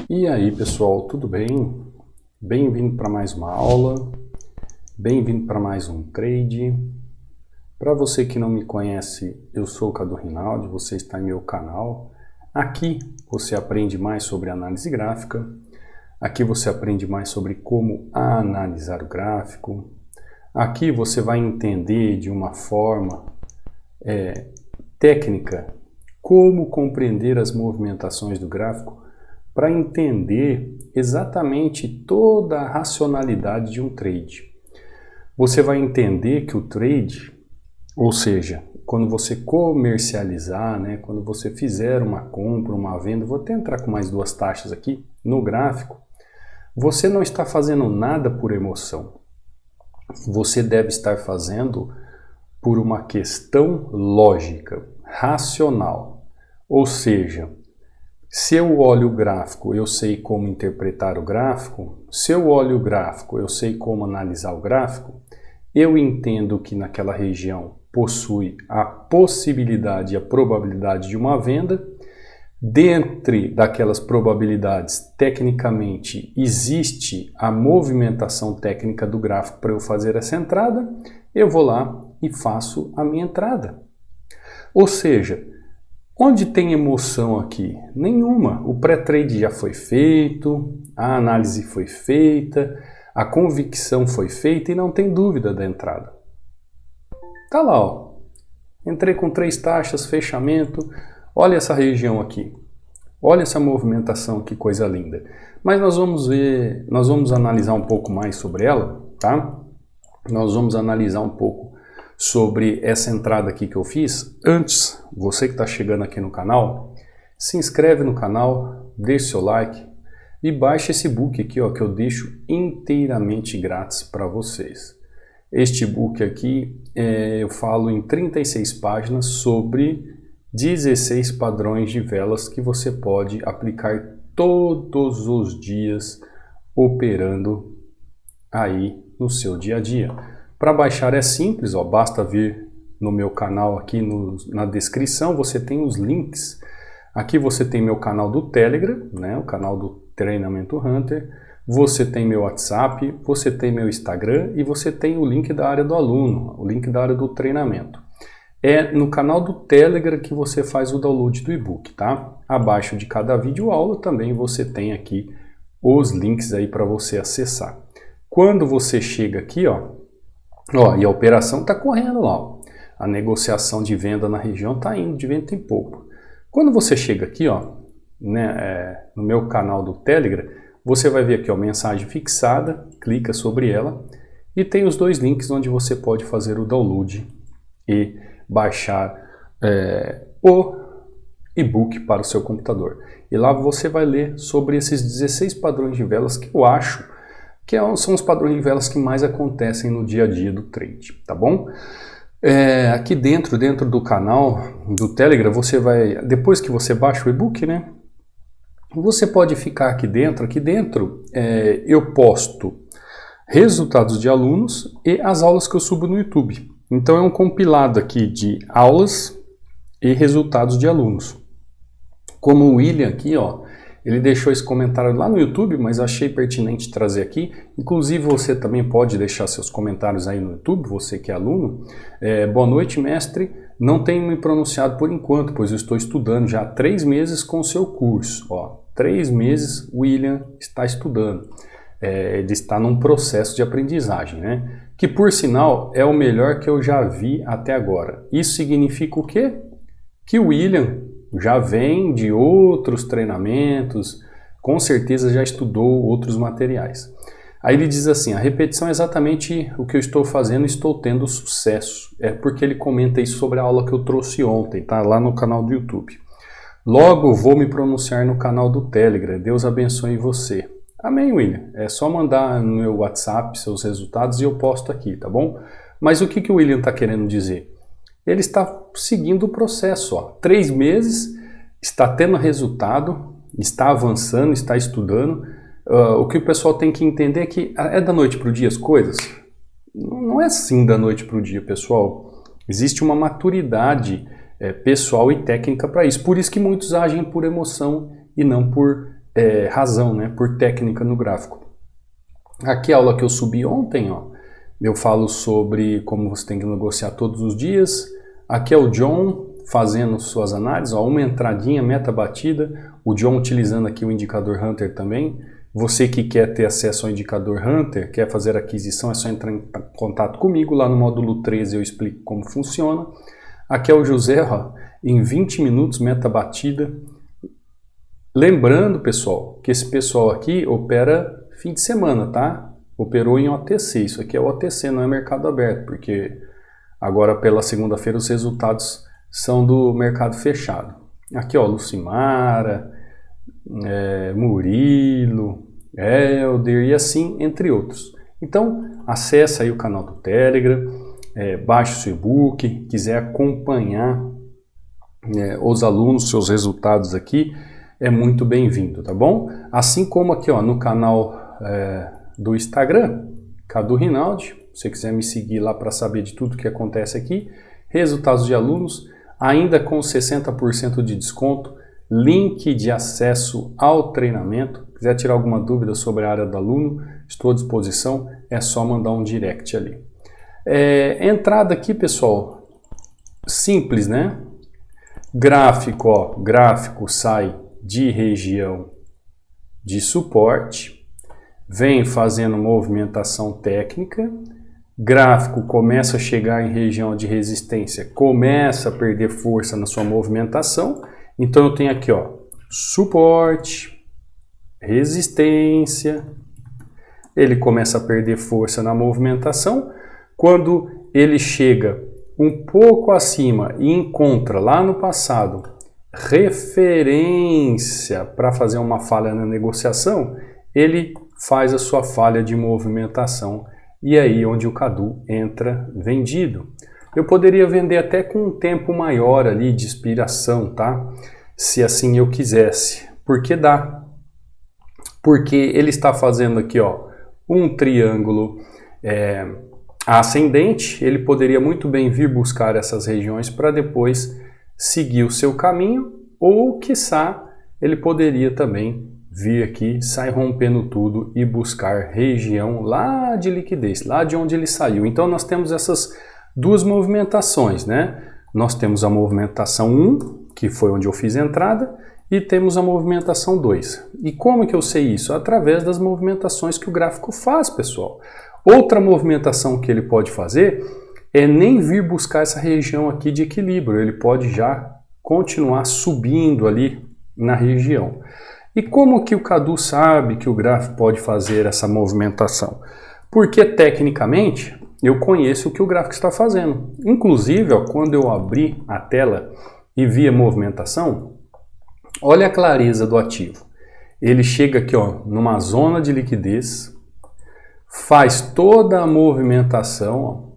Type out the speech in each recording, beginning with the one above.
E aí pessoal, tudo bem? Bem-vindo para mais uma aula, bem-vindo para mais um trade. Para você que não me conhece, eu sou o Cadu Rinaldi, você está em meu canal. Aqui você aprende mais sobre análise gráfica, aqui você aprende mais sobre como analisar o gráfico, aqui você vai entender de uma forma técnica como compreender as movimentações do gráfico para entender exatamente toda a racionalidade de um trade. Você vai entender que o trade, ou seja, quando você comercializar, quando você fizer uma compra, uma venda, vou até entrar com mais duas taxas aqui no gráfico, você não está fazendo nada por emoção. Você deve estar fazendo por uma questão lógica, racional. Ou seja, se eu olho o gráfico, eu sei como interpretar o gráfico. Se eu olho o gráfico, eu sei como analisar o gráfico. Eu entendo que naquela região possui a possibilidade e a probabilidade de uma venda. Dentre daquelas probabilidades, tecnicamente, existe a movimentação técnica do gráfico para eu fazer essa entrada. Eu vou lá e faço a minha entrada. Ou seja, onde tem emoção aqui? Nenhuma. O pré-trade já foi feito, a análise foi feita, a convicção foi feita e não tem dúvida da entrada. Tá lá, ó. Entrei com 3 taxas, fechamento. Olha essa região aqui. Olha essa movimentação, que coisa linda. Mas nós vamos analisar um pouco mais sobre ela, tá? Nós vamos analisar um pouco sobre essa entrada aqui que eu fiz. Antes, você que está chegando aqui no canal, se inscreve no canal, deixe seu like e baixe esse book aqui, ó, que eu deixo inteiramente grátis para vocês. Este book aqui, eu falo em 36 páginas sobre 16 padrões de velas que você pode aplicar todos os dias operando aí no seu dia a dia. Para baixar é simples, ó, basta vir no meu canal aqui na descrição, você tem os links. Aqui você tem meu canal do Telegram, o canal do Treinamento Hunter, você tem meu WhatsApp, você tem meu Instagram e você tem o link da área do aluno, o link da área do treinamento. É no canal do Telegram que você faz o download do e-book, tá? Abaixo de cada vídeo aula também você tem aqui os links aí para você acessar. Quando você chega aqui, ó, e a operação está correndo lá, ó. A negociação de venda na região está indo de vento em popa. Quando você chega aqui, ó, no meu canal do Telegram, você vai ver aqui, ó, mensagem fixada, clica sobre ela e tem os 2 links onde você pode fazer o download e baixar o e-book para o seu computador. E lá você vai ler sobre esses 16 padrões de velas que eu acho que são os padrões de velas que mais acontecem no dia a dia do trade, tá bom? Aqui dentro do canal do Telegram, você vai, depois que você baixa o e-book, você pode ficar aqui dentro. Eu posto resultados de alunos e as aulas que eu subo no YouTube. Então é um compilado aqui de aulas e resultados de alunos. Como o William aqui, ó, ele deixou esse comentário lá no YouTube, mas achei pertinente trazer aqui. Inclusive você também pode deixar seus comentários aí no YouTube, você que é aluno. Boa noite, mestre. Não tenho me pronunciado por enquanto, pois eu estou estudando já há 3 meses com o seu curso. Ó, 3 meses o William está estudando. Ele está num processo de aprendizagem, que por sinal é o melhor que eu já vi até agora. Isso significa o quê? Que o William já vem de outros treinamentos, com certeza já estudou outros materiais. Aí ele diz assim, a repetição é exatamente o que eu estou fazendo e estou tendo sucesso. É porque ele comenta isso sobre a aula que eu trouxe ontem, tá? Lá no canal do YouTube. Logo vou me pronunciar no canal do Telegram. Deus abençoe você. Amém, William. É só mandar no meu WhatsApp seus resultados e eu posto aqui, tá bom? Mas o que o William está querendo dizer? Ele está seguindo o processo, ó. 3 meses, está tendo resultado, está avançando, está estudando. O que o pessoal tem que entender é que é da noite para o dia as coisas? Não é assim da noite para o dia, pessoal. Existe uma maturidade pessoal e técnica para isso. Por isso que muitos agem por emoção e não por razão, né, por técnica no gráfico. Aqui a aula que eu subi ontem, ó, eu falo sobre como você tem que negociar todos os dias. Aqui é o John fazendo suas análises, ó, uma entradinha, meta batida, o John utilizando aqui o indicador Hunter também. Você que quer ter acesso ao indicador Hunter, quer fazer aquisição, é só entrar em contato comigo, lá no módulo 13 eu explico como funciona. Aqui é o José, ó, em 20 minutos, meta batida. Lembrando, pessoal, que esse pessoal aqui opera fim de semana, tá? Operou em OTC, isso aqui é OTC, não é mercado aberto, porque agora pela segunda-feira os resultados são do mercado fechado. Aqui, ó, Lucimara, Murilo, Helder e assim, entre outros. Então, acessa aí o canal do Telegram, baixe o seu e-book, quiser acompanhar os alunos, seus resultados aqui, é muito bem-vindo, tá bom? Assim como aqui, ó, no canal do Instagram, Cadu Rinaldi, se você quiser me seguir lá para saber de tudo que acontece aqui, resultados de alunos, ainda com 60% de desconto, link de acesso ao treinamento. Se quiser tirar alguma dúvida sobre a área do aluno, estou à disposição, é só mandar um direct ali. Entrada aqui, pessoal, simples, né? Gráfico, ó, gráfico sai de região de suporte, vem fazendo movimentação técnica, gráfico começa a chegar em região de resistência, começa a perder força na sua movimentação, então eu tenho aqui, ó, suporte, resistência, ele começa a perder força na movimentação, quando ele chega um pouco acima e encontra lá no passado referência para fazer uma falha na negociação, ele faz a sua falha de movimentação e aí onde o Cadu entra vendido. Eu poderia vender até com um tempo maior ali de expiração, tá? Se assim eu quisesse, porque dá. Porque ele está fazendo aqui, ó, um triângulo ascendente, ele poderia muito bem vir buscar essas regiões para depois seguir o seu caminho, ou quiçá ele poderia também vir aqui, sair rompendo tudo e buscar região lá de liquidez, lá de onde ele saiu. Então nós temos essas duas movimentações, né? Nós temos a movimentação 1, que foi onde eu fiz a entrada, e temos a movimentação 2. E como que eu sei isso? Através das movimentações que o gráfico faz, pessoal. Outra movimentação que ele pode fazer é nem vir buscar essa região aqui de equilíbrio, ele pode já continuar subindo ali na região. E como que o Cadu sabe que o gráfico pode fazer essa movimentação? Porque tecnicamente eu conheço o que o gráfico está fazendo. Inclusive, ó, quando eu abri a tela e vi a movimentação, olha a clareza do ativo. Ele chega aqui, ó, numa zona de liquidez, faz toda a movimentação, ó,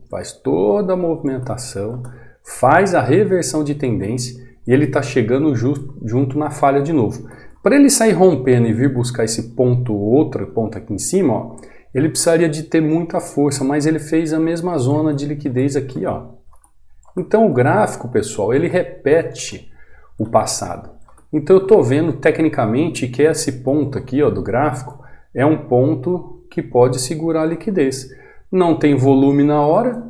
faz a reversão de tendência e ele está chegando junto na falha de novo. Para ele sair rompendo e vir buscar esse ponto, outro ponto aqui em cima, ó, ele precisaria de ter muita força, mas ele fez a mesma zona de liquidez aqui, ó. Então o gráfico, pessoal, ele repete o passado. Então eu estou vendo tecnicamente que esse ponto aqui, ó, do gráfico é um ponto que pode segurar a liquidez. Não tem volume na hora,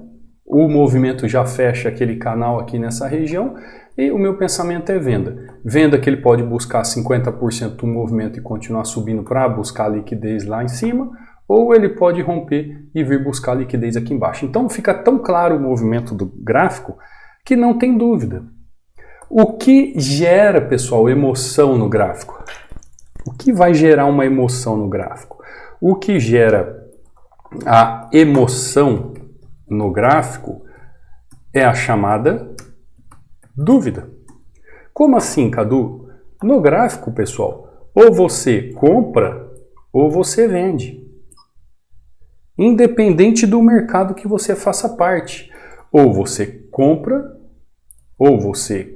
o movimento já fecha aquele canal aqui nessa região e o meu pensamento é venda. Venda que ele pode buscar 50% do movimento e continuar subindo para buscar liquidez lá em cima, ou ele pode romper e vir buscar liquidez aqui embaixo. Então fica tão claro o movimento do gráfico que não tem dúvida. O que gera, pessoal, emoção no gráfico? O que vai gerar uma emoção no gráfico? O que gera a emoção no gráfico é a chamada dúvida. Como assim, Cadu? No gráfico, pessoal, ou você compra ou você vende. Independente do mercado que você faça parte. Ou você compra ou você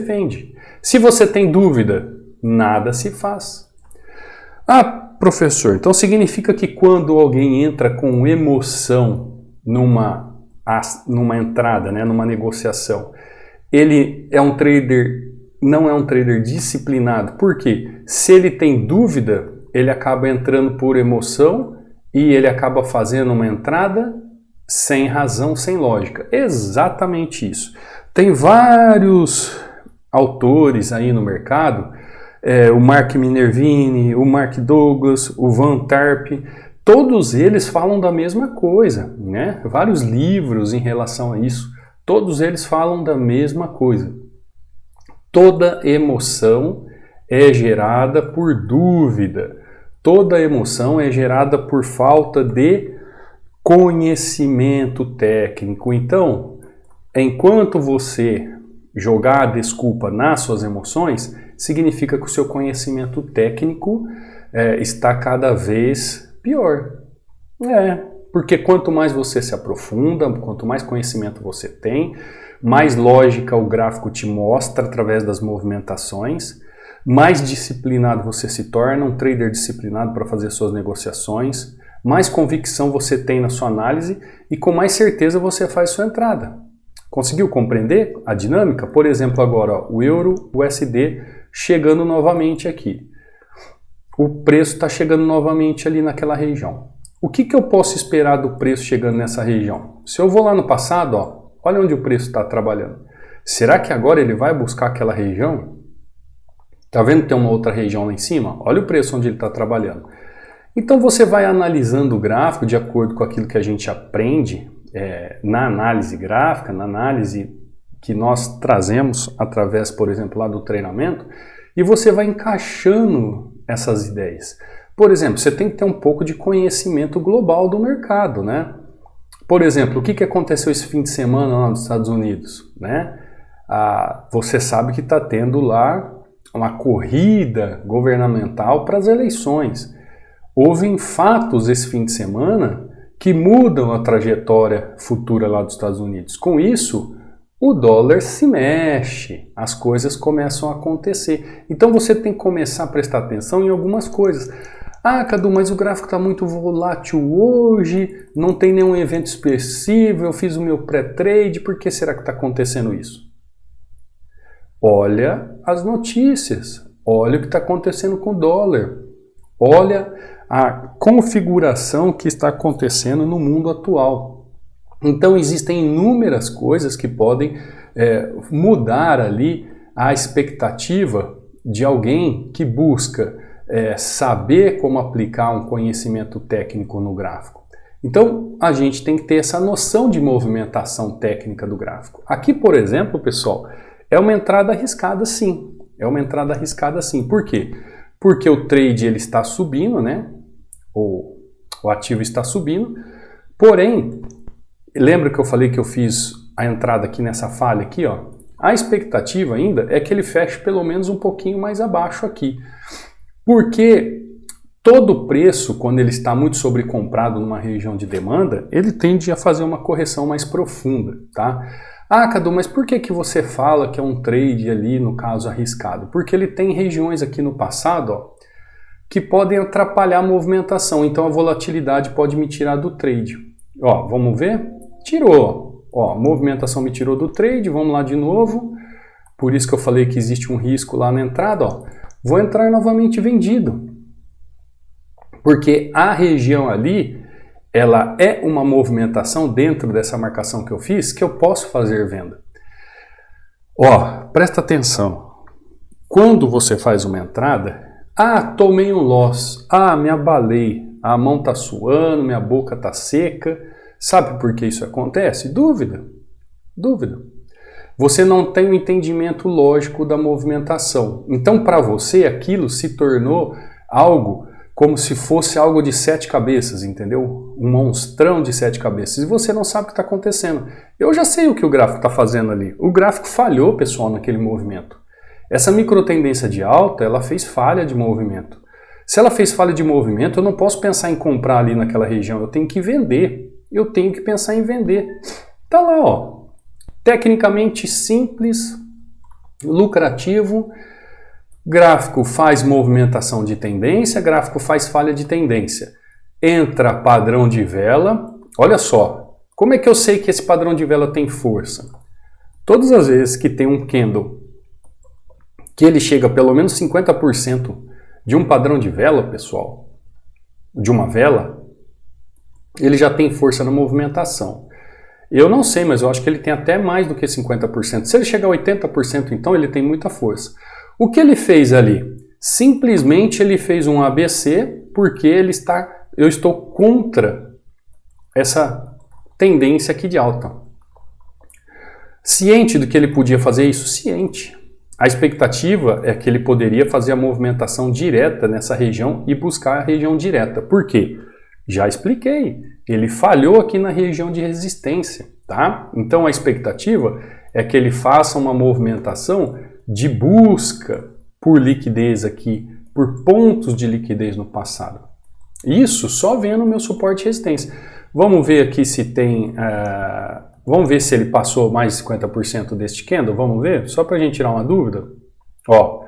vende. Se você tem dúvida, nada se faz. Ah, professor, então significa que quando alguém entra com emoção numa entrada, né, numa negociação, ele é um trader não é um trader disciplinado. Por quê? Se ele tem dúvida, ele acaba entrando por emoção e ele acaba fazendo uma entrada sem razão, sem lógica. Exatamente isso. Tem vários autores aí no mercado, o Mark Minervini, o Mark Douglas, o Van Tarp, todos eles falam da mesma coisa, né? Vários livros em relação a isso, todos eles falam da mesma coisa. Toda emoção é gerada por dúvida, toda emoção é gerada por falta de conhecimento técnico. Então, enquanto você jogar a desculpa nas suas emoções, significa que o seu conhecimento técnico está cada vez pior. Porque quanto mais você se aprofunda, quanto mais conhecimento você tem, mais lógica o gráfico te mostra através das movimentações, mais disciplinado você se torna, um trader disciplinado para fazer suas negociações, mais convicção você tem na sua análise e com mais certeza você faz sua entrada. Conseguiu compreender a dinâmica? Por exemplo, agora ó, o euro, o USD chegando novamente aqui. O preço está chegando novamente ali naquela região. O que eu posso esperar do preço chegando nessa região? Se eu vou lá no passado, ó, olha onde o preço está trabalhando. Será que agora ele vai buscar aquela região? Tá vendo que tem uma outra região lá em cima? Olha o preço onde ele está trabalhando. Então você vai analisando o gráfico de acordo com aquilo que a gente aprende na análise gráfica, na análise que nós trazemos através, por exemplo, lá do treinamento, e você vai encaixando essas ideias. Por exemplo, você tem que ter um pouco de conhecimento global do mercado, né? Por exemplo, o que aconteceu esse fim de semana lá nos Estados Unidos, né? Você sabe que está tendo lá uma corrida governamental para as eleições. Houve fatos esse fim de semana que mudam a trajetória futura lá dos Estados Unidos. Com isso, o dólar se mexe, as coisas começam a acontecer. Então você tem que começar a prestar atenção em algumas coisas. Ah, Cadu, mas o gráfico está muito volátil hoje, não tem nenhum evento expressivo, eu fiz o meu pré-trade, por que será que está acontecendo isso? Olha as notícias, olha o que está acontecendo com o dólar, olha a configuração que está acontecendo no mundo atual. Então existem inúmeras coisas que podem mudar ali a expectativa de alguém que busca saber como aplicar um conhecimento técnico no gráfico. Então a gente tem que ter essa noção de movimentação técnica do gráfico. Aqui, por exemplo, pessoal, é uma entrada arriscada sim. É uma entrada arriscada sim. Por quê? Porque o trade ele está subindo, né? O ativo está subindo. Porém, lembra que eu falei que eu fiz a entrada aqui nessa falha aqui, ó? A expectativa ainda é que ele feche pelo menos um pouquinho mais abaixo aqui. Porque todo preço, quando ele está muito sobrecomprado numa região de demanda, ele tende a fazer uma correção mais profunda, tá? Ah, Cadu, mas por que você fala que é um trade ali, no caso, arriscado? Porque ele tem regiões aqui no passado, ó, que podem atrapalhar a movimentação, então a volatilidade pode me tirar do trade. Ó, vamos ver? Tirou. Ó, a movimentação me tirou do trade, vamos lá de novo. Por isso que eu falei que existe um risco lá na entrada, ó. Vou entrar novamente vendido. Porque a região ali, ela é uma movimentação dentro dessa marcação que eu fiz que eu posso fazer venda. Ó, presta atenção. Quando você faz uma entrada, tomei um loss, me abalei, a mão tá suando, minha boca tá seca. Sabe por que isso acontece? Dúvida. Dúvida. Você não tem um entendimento lógico da movimentação. Então, para você, aquilo se tornou algo como se fosse algo de 7 cabeças, entendeu? Um monstrão de 7 cabeças. E você não sabe o que está acontecendo. Eu já sei o que o gráfico está fazendo ali. O gráfico falhou, pessoal, naquele movimento. Essa microtendência de alta, ela fez falha de movimento. Se ela fez falha de movimento, eu não posso pensar em comprar ali naquela região. Eu tenho que vender. Eu tenho que pensar em vender. Tá lá, ó. Tecnicamente simples, lucrativo. Gráfico faz movimentação de tendência, gráfico faz falha de tendência. Entra padrão de vela. Olha só, como é que eu sei que esse padrão de vela tem força? Todas as vezes que tem um candle que ele chega a pelo menos 50% de um padrão de vela, pessoal, de uma vela, ele já tem força na movimentação. Eu não sei, mas eu acho que ele tem até mais do que 50%. Se ele chegar a 80%, então ele tem muita força. O que ele fez ali? Simplesmente ele fez um ABC porque eu estou contra essa tendência aqui de alta. Ciente do que ele podia fazer isso? Ciente. A expectativa é que ele poderia fazer a movimentação direta nessa região e buscar a região direta. Por quê? Já expliquei. Ele falhou aqui na região de resistência, tá? Então a expectativa é que ele faça uma movimentação de busca por liquidez aqui, por pontos de liquidez no passado. Isso só vendo o meu suporte e resistência. Vamos ver aqui se tem... vamos ver se ele passou mais de 50% deste candle, vamos ver? Só para a gente tirar uma dúvida. Ó,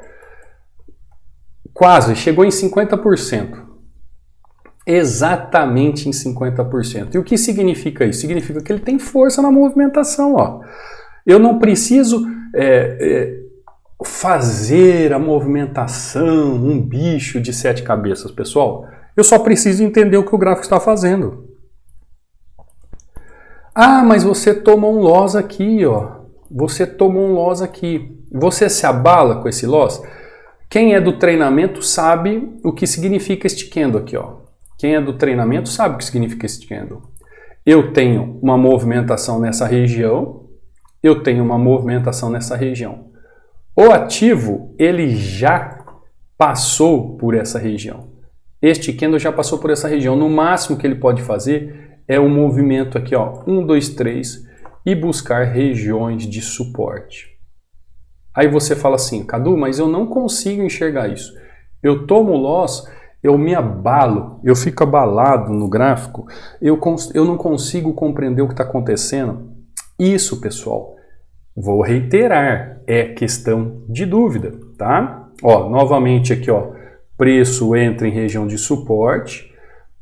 quase, chegou em 50%. Exatamente em 50%. E o que significa isso? Significa que ele tem força na movimentação. Ó. Eu não preciso fazer a movimentação, um bicho de 7 cabeças, pessoal. Eu só preciso entender o que o gráfico está fazendo. Ah, mas você tomou um loss aqui, ó. Você tomou um loss aqui. Você se abala com esse loss? Quem é do treinamento sabe o que significa este candle aqui, ó. Quem é do treinamento sabe o que significa este candle. Eu tenho uma movimentação nessa região, eu tenho uma movimentação nessa região. O ativo, ele já passou por essa região. Este candle já passou por essa região. No máximo que ele pode fazer é um movimento aqui, ó, 1, 2, 3, e buscar regiões de suporte. Aí você fala assim, Cadu, mas eu não consigo enxergar isso. Eu tomo loss, eu me abalo, eu fico abalado no gráfico, eu não consigo compreender o que está acontecendo. Isso, pessoal, vou reiterar, é questão de dúvida, tá? Ó, novamente aqui, ó, preço entra em região de suporte,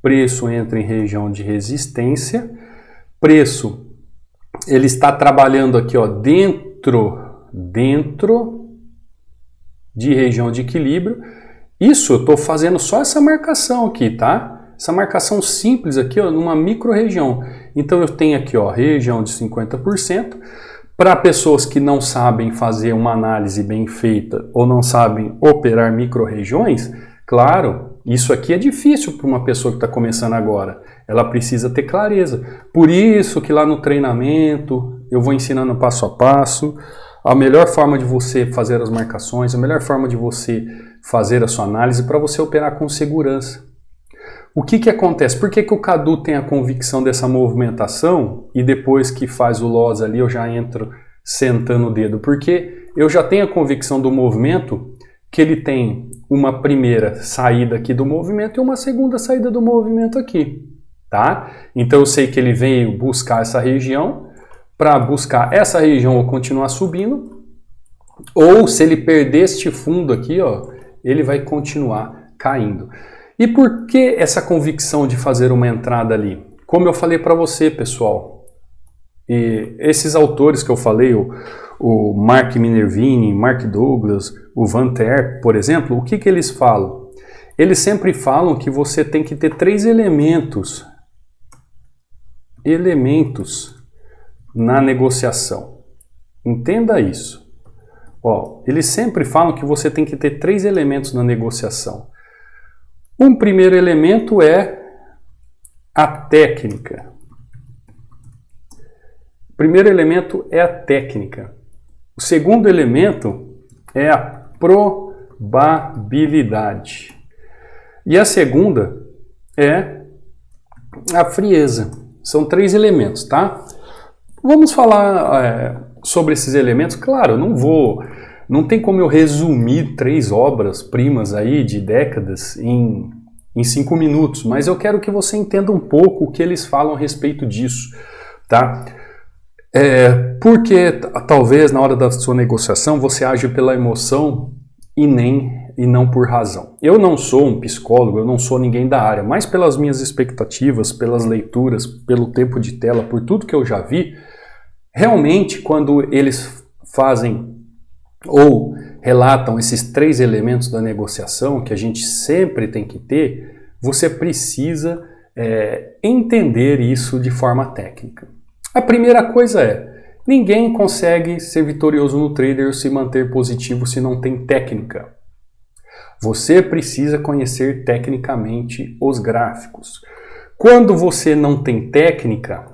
preço entra em região de resistência, preço, ele está trabalhando aqui, ó, dentro de região de equilíbrio. Isso eu estou fazendo só essa marcação aqui, tá? Essa marcação simples aqui, ó, numa micro região. Então eu tenho aqui, ó, região de 50%. Para pessoas que não sabem fazer uma análise bem feita ou não sabem operar micro regiões, claro, isso aqui é difícil para uma pessoa que está começando agora. Ela precisa ter clareza. Por isso que lá no treinamento eu vou ensinando passo a passo a melhor forma de você fazer as marcações, a melhor forma de você fazer a sua análise para você operar com segurança. O que acontece? Por que o Cadu tem a convicção dessa movimentação e depois que faz o loss ali eu já entro sentando o dedo? Porque eu já tenho a convicção do movimento que ele tem uma primeira saída aqui do movimento e uma segunda saída do movimento aqui, tá? Então eu sei que ele veio buscar essa região, para buscar essa região ou continuar subindo, ou se ele perder este fundo aqui, ó, ele vai continuar caindo. E por que essa convicção de fazer uma entrada ali? Como eu falei para você, pessoal, e esses autores que eu falei, o Mark Minervini, Mark Douglas, o Van Ter, por exemplo, o que eles falam? Eles sempre falam que você tem que ter 3 elementos na negociação. Entenda isso. Ó, eles sempre falam que você tem que ter 3 elementos na negociação. Um primeiro elemento é a técnica. O primeiro elemento é a técnica. O segundo elemento é a probabilidade. E a segunda é a frieza. São 3 elementos, tá? Vamos falar sobre esses elementos. Claro, não tem como eu resumir 3 obras-primas aí de décadas em 5 minutos, mas eu quero que você entenda um pouco o que eles falam a respeito disso, tá? Porque talvez na hora da sua negociação você age pela emoção e não por razão. Eu não sou um psicólogo, eu não sou ninguém da área, mas pelas minhas expectativas, pelas leituras, pelo tempo de tela, por tudo que eu já vi, realmente quando eles fazem ou relatam esses 3 elementos da negociação que a gente sempre tem que ter, você precisa entender isso de forma técnica. A primeira coisa é, ninguém consegue ser vitorioso no trader ou se manter positivo se não tem técnica. Você precisa conhecer tecnicamente os gráficos. Quando você não tem técnica,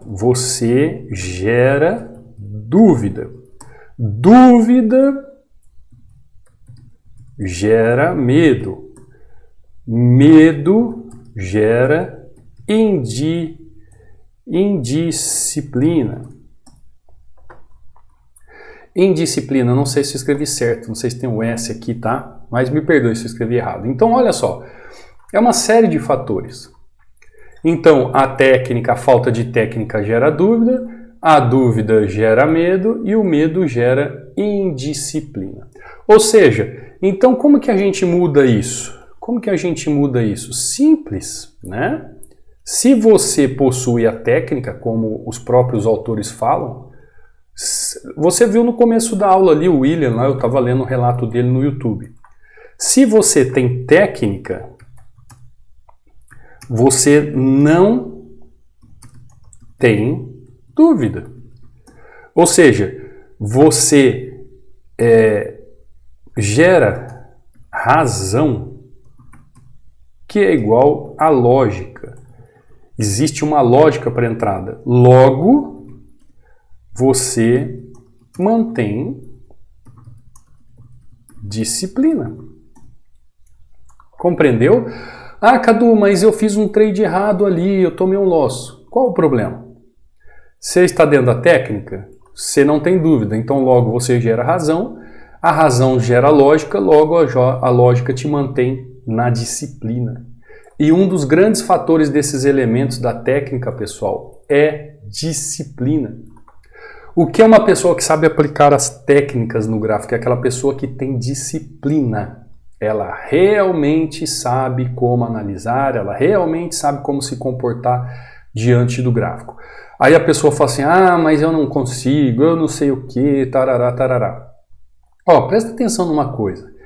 você gera dúvida. Dúvida gera medo. Medo gera indisciplina. Indisciplina, não sei se eu escrevi certo, não sei se tem um S aqui, tá? Mas me perdoe se eu escrevi errado. Então, olha só, é uma série de fatores. Então, a falta de técnica gera dúvida, a dúvida gera medo e o medo gera indisciplina. Ou seja, então como que a gente muda isso? Simples, né? Se você possui a técnica, como os próprios autores falam, você viu no começo da aula ali o William, lá eu estava lendo o relato dele no YouTube. Se você tem técnica, você não tem dúvida. Ou seja, você gera razão, que é igual a lógica. Existe uma lógica para a entrada. Logo, você mantém disciplina. Compreendeu? Ah, Cadu, mas eu fiz um trade errado ali, eu tomei um loss. Qual o problema? Você está dentro da técnica? Você não tem dúvida. Então, logo, você gera razão. A razão gera lógica, logo a lógica te mantém na disciplina. E um dos grandes fatores desses elementos da técnica, pessoal, é disciplina. O que é uma pessoa que sabe aplicar as técnicas no gráfico? É aquela pessoa que tem disciplina. Ela realmente sabe como analisar, ela realmente sabe como se comportar diante do gráfico. Aí a pessoa fala assim, ah, mas eu não consigo, eu não sei o que, tarará, tarará. Ó, presta atenção numa coisa.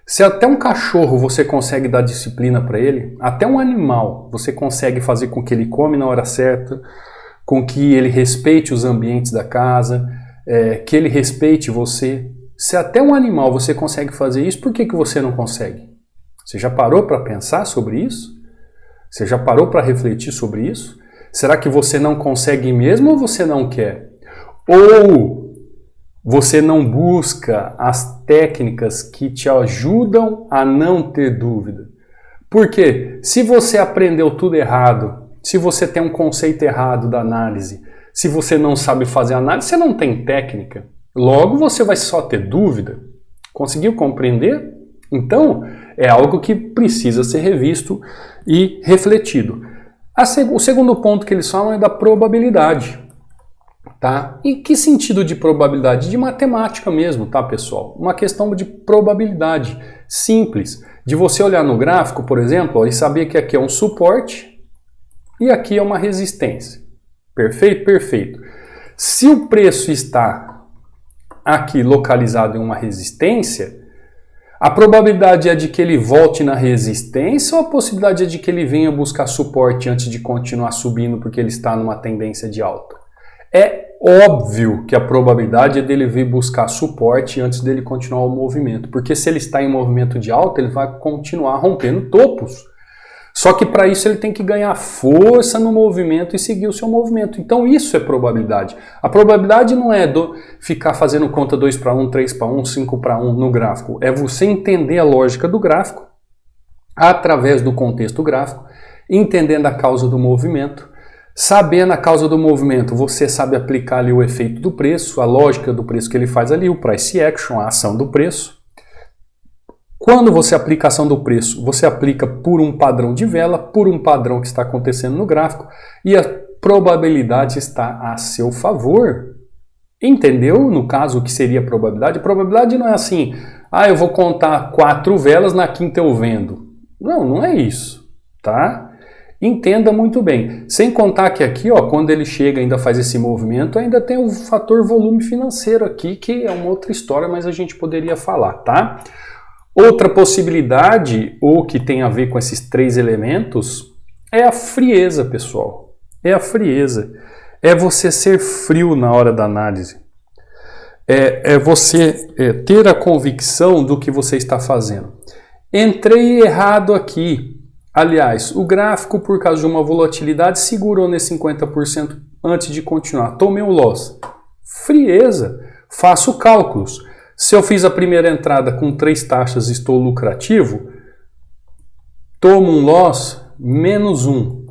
Se até um cachorro você consegue dar disciplina para ele, até um animal você consegue fazer com que ele come na hora certa, com que ele respeite os ambientes da casa, que ele respeite você. Se até um animal você consegue fazer isso, por que você não consegue? Você já parou para pensar sobre isso? Você já parou para refletir sobre isso? Será que você não consegue mesmo ou você não quer? Ou você não busca as técnicas que te ajudam a não ter dúvida? Porque se você aprendeu tudo errado, se você tem um conceito errado da análise, se você não sabe fazer análise, você não tem técnica. Logo, você vai só ter dúvida. Conseguiu compreender? Então, é algo que precisa ser revisto e refletido. O segundo ponto que eles falam é da probabilidade. Tá? E que sentido de probabilidade? De matemática mesmo, tá, pessoal? Uma questão de probabilidade simples. De você olhar no gráfico, por exemplo, ó, e saber que aqui é um suporte e aqui é uma resistência. Perfeito? Perfeito. Se o preço está aqui localizado em uma resistência, a probabilidade é de que ele volte na resistência ou a possibilidade é de que ele venha buscar suporte antes de continuar subindo porque ele está numa tendência de alta? É óbvio que a probabilidade é dele vir buscar suporte antes dele continuar o movimento, porque se ele está em movimento de alta, ele vai continuar rompendo topos. Só que para isso ele tem que ganhar força no movimento e seguir o seu movimento. Então isso é probabilidade. A probabilidade não é ficar fazendo conta 2 para 1, 3 para 1, 5 para 1 no gráfico. É você entender a lógica do gráfico através do contexto gráfico, entendendo a causa do movimento. Sabendo a causa do movimento, você sabe aplicar ali o efeito do preço, a lógica do preço que ele faz ali, o price action, a ação do preço. Quando você aplica a ação do preço, você aplica por um padrão de vela, por um padrão que está acontecendo no gráfico, e a probabilidade está a seu favor. Entendeu, no caso, o que seria a probabilidade? A probabilidade não é assim, eu vou contar 4 velas, na quinta eu vendo. Não, não é isso, tá? Entenda muito bem. Sem contar que aqui, ó, quando ele chega e ainda faz esse movimento, ainda tem o fator volume financeiro aqui, que é uma outra história, mas a gente poderia falar, tá? Outra possibilidade, ou que tem a ver com esses três elementos, é a frieza, pessoal. É a frieza. É você ser frio na hora da análise. É você ter a convicção do que você está fazendo. Entrei errado aqui. Aliás, o gráfico, por causa de uma volatilidade, segurou nesse 50% antes de continuar. Tomei um loss. Frieza. Faço cálculos. Se eu fiz a primeira entrada com 3 taxas e estou lucrativo, tomo um loss menos 1.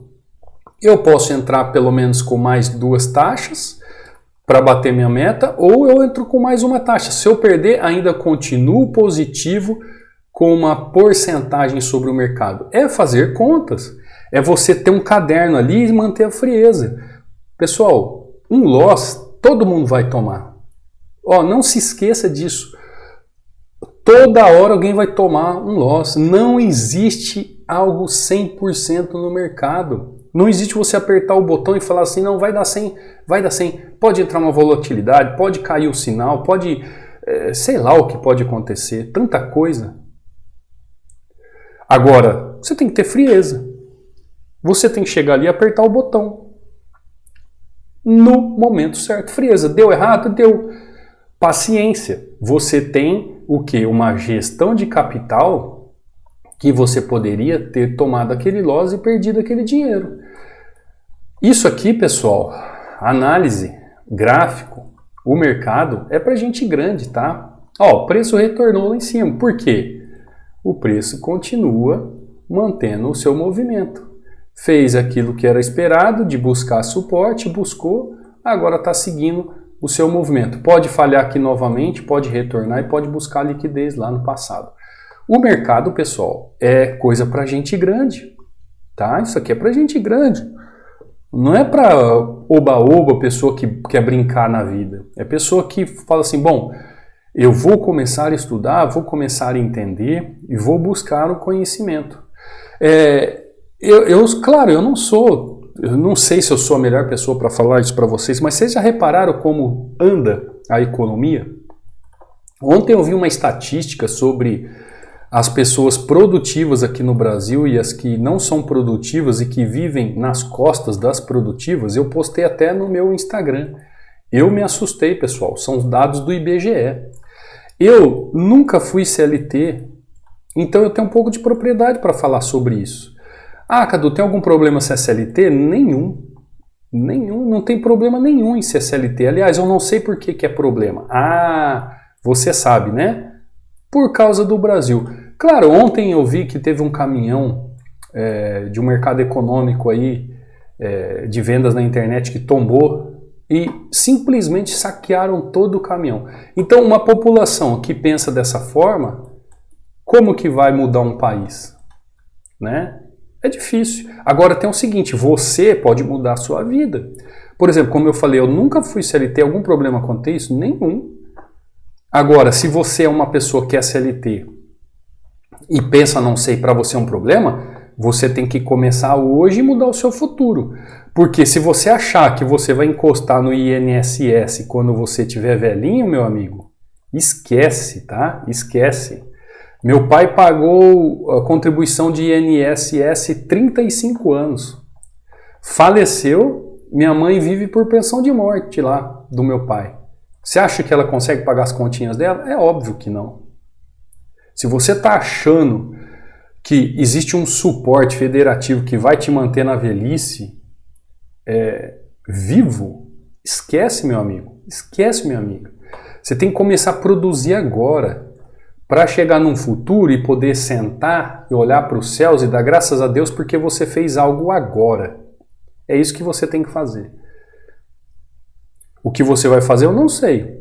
Eu posso entrar pelo menos com mais 2 taxas para bater minha meta, ou eu entro com mais uma taxa. Se eu perder, ainda continuo positivo com uma porcentagem sobre o mercado. É fazer contas. É você ter um caderno ali e manter a frieza. Pessoal, um loss todo mundo vai tomar. Ó, não se esqueça disso. Toda hora alguém vai tomar um loss. Não existe algo 100% no mercado. Não existe você apertar o botão e falar assim, não, vai dar 100, vai dar 100. Pode entrar uma volatilidade, pode cair o sinal, pode, sei lá o que pode acontecer. Tanta coisa. Agora, você tem que ter frieza. Você tem que chegar ali e apertar o botão. No momento certo. Frieza. Deu errado? Deu. Paciência. Você tem o quê? Uma gestão de capital que você poderia ter tomado aquele loss e perdido aquele dinheiro. Isso aqui, pessoal, análise, gráfico, o mercado é para gente grande, tá? Ó, o preço retornou lá em cima. Por quê? O preço continua mantendo o seu movimento. Fez aquilo que era esperado, de buscar suporte, buscou, agora está seguindo o seu movimento. Pode falhar aqui novamente, pode retornar e pode buscar liquidez lá no passado. O mercado, pessoal, é coisa para gente grande, tá? Isso aqui é para gente grande. Não é para oba-oba, pessoa que quer brincar na vida. É pessoa que fala assim, bom, eu vou começar a estudar, vou começar a entender e vou buscar o conhecimento. Claro, eu não sei se eu sou a melhor pessoa para falar isso para vocês, mas vocês já repararam como anda a economia? Ontem eu vi uma estatística sobre as pessoas produtivas aqui no Brasil e as que não são produtivas e que vivem nas costas das produtivas. Eu postei até no meu Instagram. Eu me assustei, pessoal. São os dados do IBGE. Eu nunca fui CLT, então eu tenho um pouco de propriedade para falar sobre isso. Ah, Cadu, tem algum problema se é CLT? Nenhum. Nenhum. Não tem problema nenhum em ser CLT. Aliás, eu não sei por que é problema. Ah, você sabe, né? Por causa do Brasil. Claro, ontem eu vi que teve um caminhão de um mercado econômico aí, de vendas na internet que tombou e simplesmente saquearam todo o caminhão. Então, uma população que pensa dessa forma, como que vai mudar um país? Né? É difícil. Agora tem o seguinte, você pode mudar a sua vida. Por exemplo, como eu falei, eu nunca fui CLT, algum problema com isso? Nenhum. Agora, se você é uma pessoa que é CLT e pensa, não sei, para você é um problema, você tem que começar hoje e mudar o seu futuro. Porque se você achar que você vai encostar no INSS quando você tiver velhinho, meu amigo, esquece, tá? Esquece. Meu pai pagou a contribuição de INSS 35 anos. Faleceu, minha mãe vive por pensão de morte lá do meu pai. Você acha que ela consegue pagar as continhas dela? É óbvio que não. Se você está achando que existe um suporte federativo que vai te manter na velhice vivo, esquece, meu amigo. Esquece, minha amiga. Você tem que começar a produzir agora para chegar num futuro e poder sentar e olhar para os céus e dar graças a Deus porque você fez algo agora. É isso que você tem que fazer. O que você vai fazer eu não sei.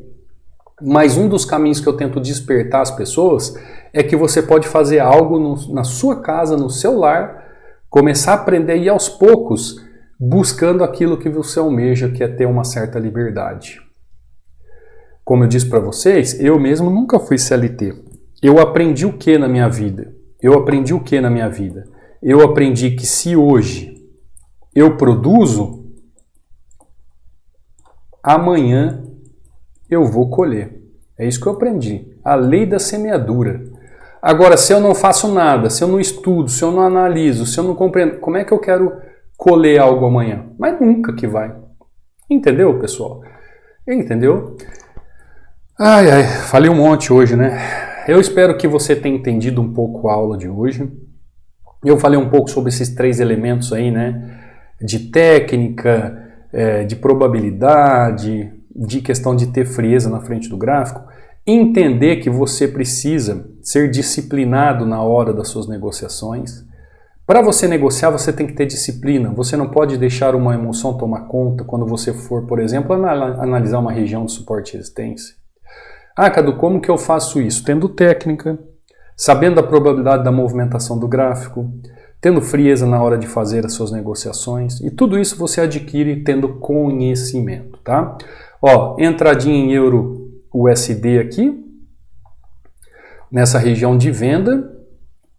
Mas um dos caminhos que eu tento despertar as pessoas é que você pode fazer algo na sua casa, no seu lar, começar a aprender e aos poucos buscando aquilo que você almeja, que é ter uma certa liberdade. Como eu disse para vocês, eu mesmo nunca fui CLT. Eu aprendi o que na minha vida? Eu aprendi que se hoje eu produzo, amanhã eu vou colher. É isso que eu aprendi. A lei da semeadura. Agora, se eu não faço nada, se eu não estudo, se eu não analiso, se eu não compreendo, como é que eu quero colher algo amanhã? Mas nunca que vai. Entendeu, pessoal? Entendeu? Ai, falei um monte hoje, né? Eu espero que você tenha entendido um pouco a aula de hoje. Eu falei um pouco sobre esses 3 elementos aí, né? De técnica, de probabilidade, de questão de ter frieza na frente do gráfico. Entender que você precisa ser disciplinado na hora das suas negociações. Para você negociar, você tem que ter disciplina. Você não pode deixar uma emoção tomar conta quando você for, por exemplo, analisar uma região de suporte e resistência. Ah, Cadu, como que eu faço isso? Tendo técnica, sabendo a probabilidade da movimentação do gráfico, tendo frieza na hora de fazer as suas negociações. E tudo isso você adquire tendo conhecimento, tá? Ó, entradinha em euro USD aqui, nessa região de venda.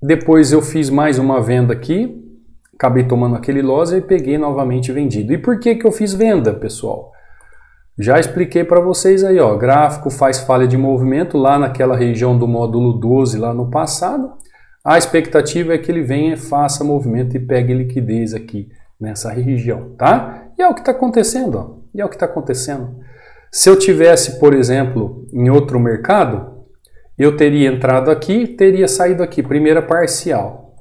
Depois eu fiz mais uma venda aqui, acabei tomando aquele loss e peguei novamente vendido. E por que que eu fiz venda, pessoal? Já expliquei para vocês aí, ó, gráfico faz falha de movimento lá naquela região do módulo 12 lá no passado. A expectativa é que ele venha, faça movimento e pegue liquidez aqui nessa região, tá? E é o que está acontecendo, ó. E é o que está acontecendo. Se eu tivesse, por exemplo, em outro mercado, eu teria entrado aqui, teria saído aqui, primeira parcial,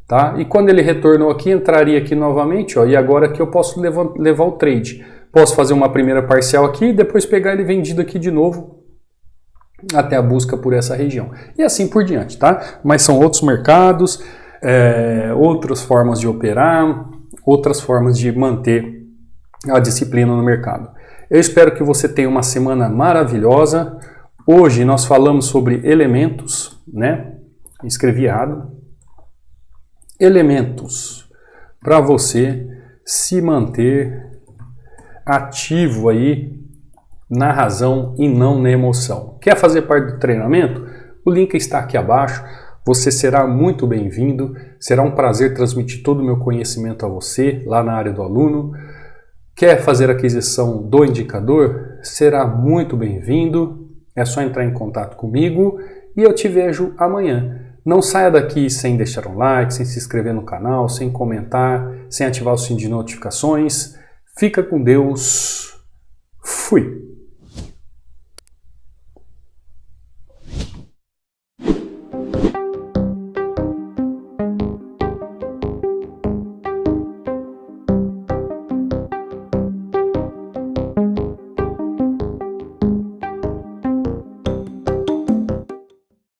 tá? E quando ele retornou aqui, entraria aqui novamente, ó, e agora que eu posso levar o trade. Posso fazer uma primeira parcial aqui e depois pegar ele vendido aqui de novo até a busca por essa região. E assim por diante, tá? Mas são outros mercados, outras formas de operar, outras formas de manter a disciplina no mercado. Eu espero que você tenha uma semana maravilhosa. Hoje nós falamos sobre elementos, né? Escrevi errado. Elementos para você se manter ativo aí na razão e não na emoção. Quer fazer parte do treinamento? O link está aqui abaixo. Você será muito bem-vindo. Será um prazer transmitir todo o meu conhecimento a você lá na área do aluno. Quer fazer aquisição do indicador? Será muito bem-vindo. É só entrar em contato comigo e eu te vejo amanhã. Não saia daqui sem deixar um like, sem se inscrever no canal, sem comentar, sem ativar o sininho de notificações. Fica com Deus. Fui!